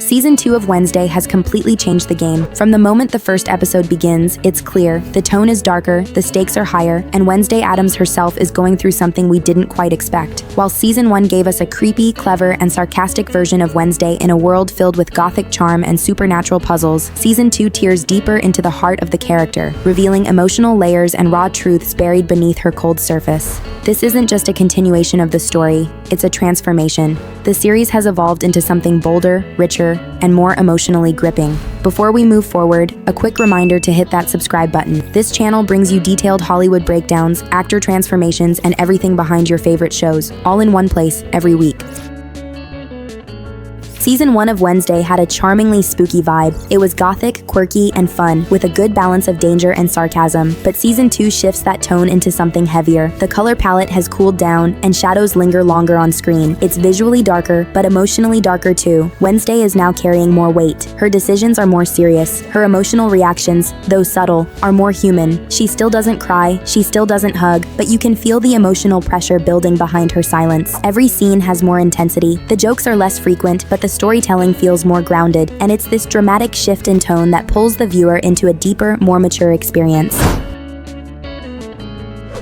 Season 2 of Wednesday has completely changed the game. From the moment the first episode begins, it's clear, the tone is darker, the stakes are higher, and Wednesday Addams herself is going through something we didn't quite expect. While Season 1 gave us a creepy, clever, and sarcastic version of Wednesday in a world filled with Gothic charm and supernatural puzzles, Season 2 tears deeper into the heart of the character, revealing emotional layers and raw truths buried beneath her cold surface. This isn't just a continuation of the story, it's a transformation. The series has evolved into something bolder, richer, and more emotionally gripping. Before we move forward, a quick reminder to hit that subscribe button. This channel brings you detailed Hollywood breakdowns, actor transformations, and everything behind your favorite shows, all in one place, every week. Season 1 of Wednesday had a charmingly spooky vibe. It was gothic, quirky, and fun, with a good balance of danger and sarcasm. But Season 2 shifts that tone into something heavier. The color palette has cooled down, and shadows linger longer on screen. It's visually darker, but emotionally darker too. Wednesday is now carrying more weight. Her decisions are more serious. Her emotional reactions, though subtle, are more human. She still doesn't cry, she still doesn't hug, but you can feel the emotional pressure building behind her silence. Every scene has more intensity. The jokes are less frequent, but the storytelling feels more grounded, and it's this dramatic shift in tone that pulls the viewer into a deeper, more mature experience.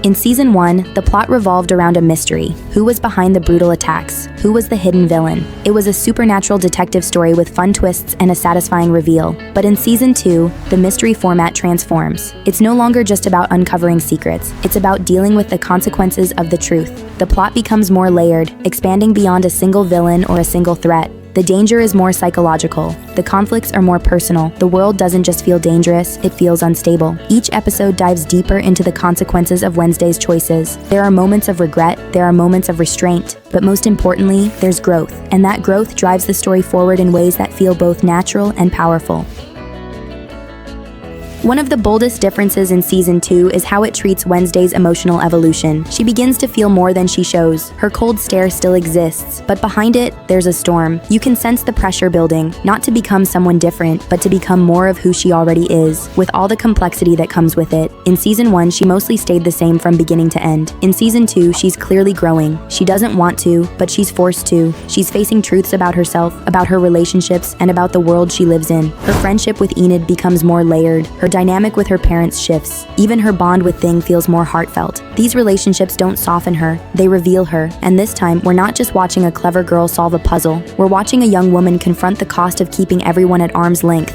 In Season 1, the plot revolved around a mystery. Who was behind the brutal attacks? Who was the hidden villain? It was a supernatural detective story with fun twists and a satisfying reveal. But in Season 2, the mystery format transforms. It's no longer just about uncovering secrets. It's about dealing with the consequences of the truth. The plot becomes more layered, expanding beyond a single villain or a single threat. The danger is more psychological. The conflicts are more personal. The world doesn't just feel dangerous, it feels unstable. Each episode dives deeper into the consequences of Wednesday's choices. There are moments of regret, there are moments of restraint, but most importantly, there's growth. And that growth drives the story forward in ways that feel both natural and powerful. One of the boldest differences in Season 2 is how it treats Wednesday's emotional evolution. She begins to feel more than she shows. Her cold stare still exists, but behind it, there's a storm. You can sense the pressure building, not to become someone different, but to become more of who she already is, with all the complexity that comes with it. In Season 1, she mostly stayed the same from beginning to end. In Season 2, she's clearly growing. She doesn't want to, but she's forced to. She's facing truths about herself, about her relationships, and about the world she lives in. Her friendship with Enid becomes more layered. Her dynamic with her parents shifts. Even her bond with Thing feels more heartfelt. These relationships don't soften her, they reveal her. And this time, we're not just watching a clever girl solve a puzzle. We're watching a young woman confront the cost of keeping everyone at arm's length.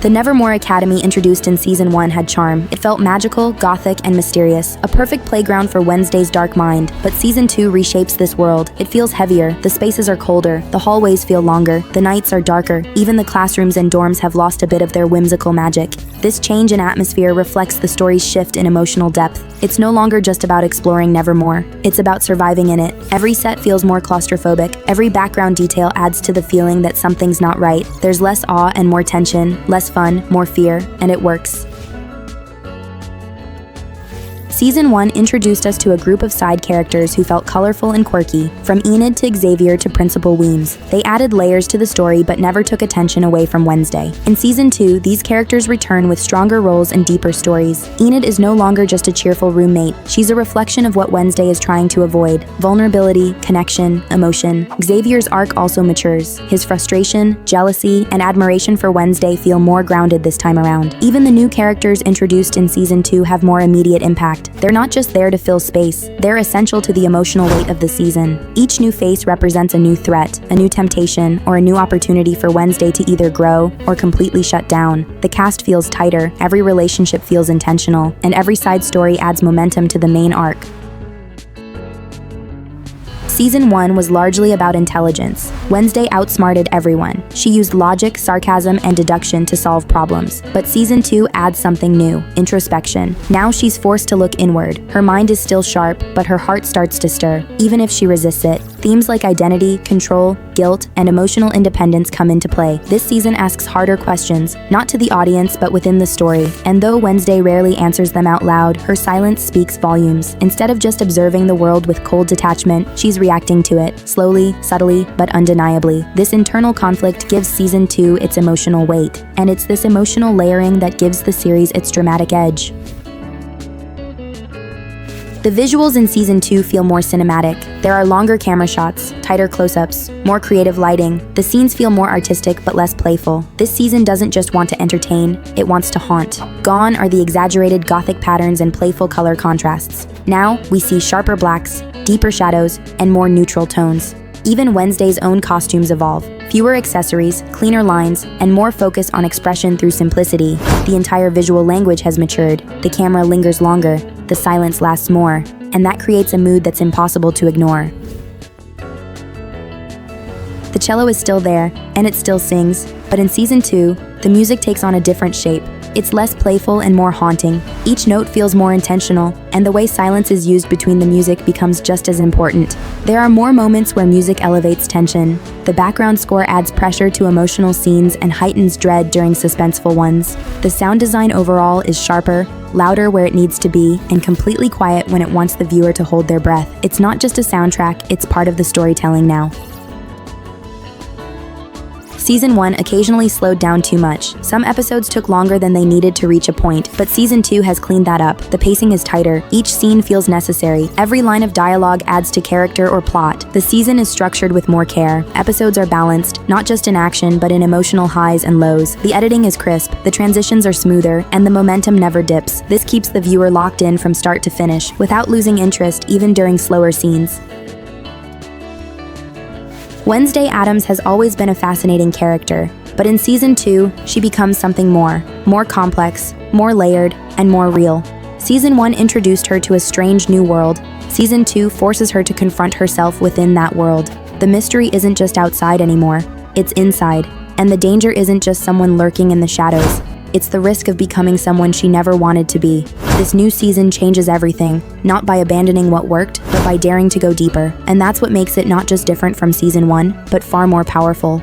The Nevermore Academy introduced in Season 1 had charm. It felt magical, gothic, and mysterious, a perfect playground for Wednesday's dark mind. But Season 2 reshapes this world. It feels heavier, the spaces are colder, the hallways feel longer, the nights are darker, even the classrooms and dorms have lost a bit of their whimsical magic. This change in atmosphere reflects the story's shift in emotional depth. It's no longer just about exploring Nevermore, it's about surviving in it. Every set feels more claustrophobic, every background detail adds to the feeling that something's not right. There's less awe and more tension, less fun, more fear, and it works. Season 1 introduced us to a group of side characters who felt colorful and quirky, from Enid to Xavier to Principal Weems. They added layers to the story but never took attention away from Wednesday. In Season 2, these characters return with stronger roles and deeper stories. Enid is no longer just a cheerful roommate. She's a reflection of what Wednesday is trying to avoid: vulnerability, connection, emotion. Xavier's arc also matures. His frustration, jealousy, and admiration for Wednesday feel more grounded this time around. Even the new characters introduced in Season 2 have more immediate impact. They're not just there to fill space, they're essential to the emotional weight of the season. Each new face represents a new threat, a new temptation, or a new opportunity for Wednesday to either grow or completely shut down. The cast feels tighter, every relationship feels intentional, and every side story adds momentum to the main arc. Season 1 was largely about intelligence. Wednesday outsmarted everyone. She used logic, sarcasm, and deduction to solve problems. But Season 2 adds something new: introspection. Now she's forced to look inward. Her mind is still sharp, but her heart starts to stir, even if she resists it. Themes like identity, control, guilt, and emotional independence come into play. This season asks harder questions, not to the audience, but within the story. And though Wednesday rarely answers them out loud, her silence speaks volumes. Instead of just observing the world with cold detachment, she's reacting to it, slowly, subtly, but undeniably. This internal conflict gives Season 2 its emotional weight, and it's this emotional layering that gives the series its dramatic edge. The visuals in Season 2 feel more cinematic. There are longer camera shots, tighter close-ups, more creative lighting. The scenes feel more artistic but less playful. This season doesn't just want to entertain, it wants to haunt. Gone are the exaggerated Gothic patterns and playful color contrasts. Now, we see sharper blacks, deeper shadows, and more neutral tones. Even Wednesday's own costumes evolve. Fewer accessories, cleaner lines, and more focus on expression through simplicity. The entire visual language has matured. The camera lingers longer, the silence lasts more, and that creates a mood that's impossible to ignore. The cello is still there, and it still sings, but in Season 2, the music takes on a different shape. It's less playful and more haunting. Each note feels more intentional, and the way silence is used between the music becomes just as important. There are more moments where music elevates tension. The background score adds pressure to emotional scenes and heightens dread during suspenseful ones. The sound design overall is sharper, louder where it needs to be, and completely quiet when it wants the viewer to hold their breath. It's not just a soundtrack, it's part of the storytelling now. Season 1 occasionally slowed down too much. Some episodes took longer than they needed to reach a point, but Season 2 has cleaned that up. The pacing is tighter. Each scene feels necessary. Every line of dialogue adds to character or plot. The season is structured with more care. Episodes are balanced, not just in action, but in emotional highs and lows. The editing is crisp, the transitions are smoother, and the momentum never dips. This keeps the viewer locked in from start to finish, without losing interest even during slower scenes. Wednesday Addams has always been a fascinating character, but in Season 2, she becomes something more complex, more layered, and more real. Season 1 introduced her to a strange new world. Season 2 forces her to confront herself within that world. The mystery isn't just outside anymore, it's inside, and the danger isn't just someone lurking in the shadows. It's the risk of becoming someone she never wanted to be. This new season changes everything, not by abandoning what worked, but by daring to go deeper. And that's what makes it not just different from Season 1, but far more powerful.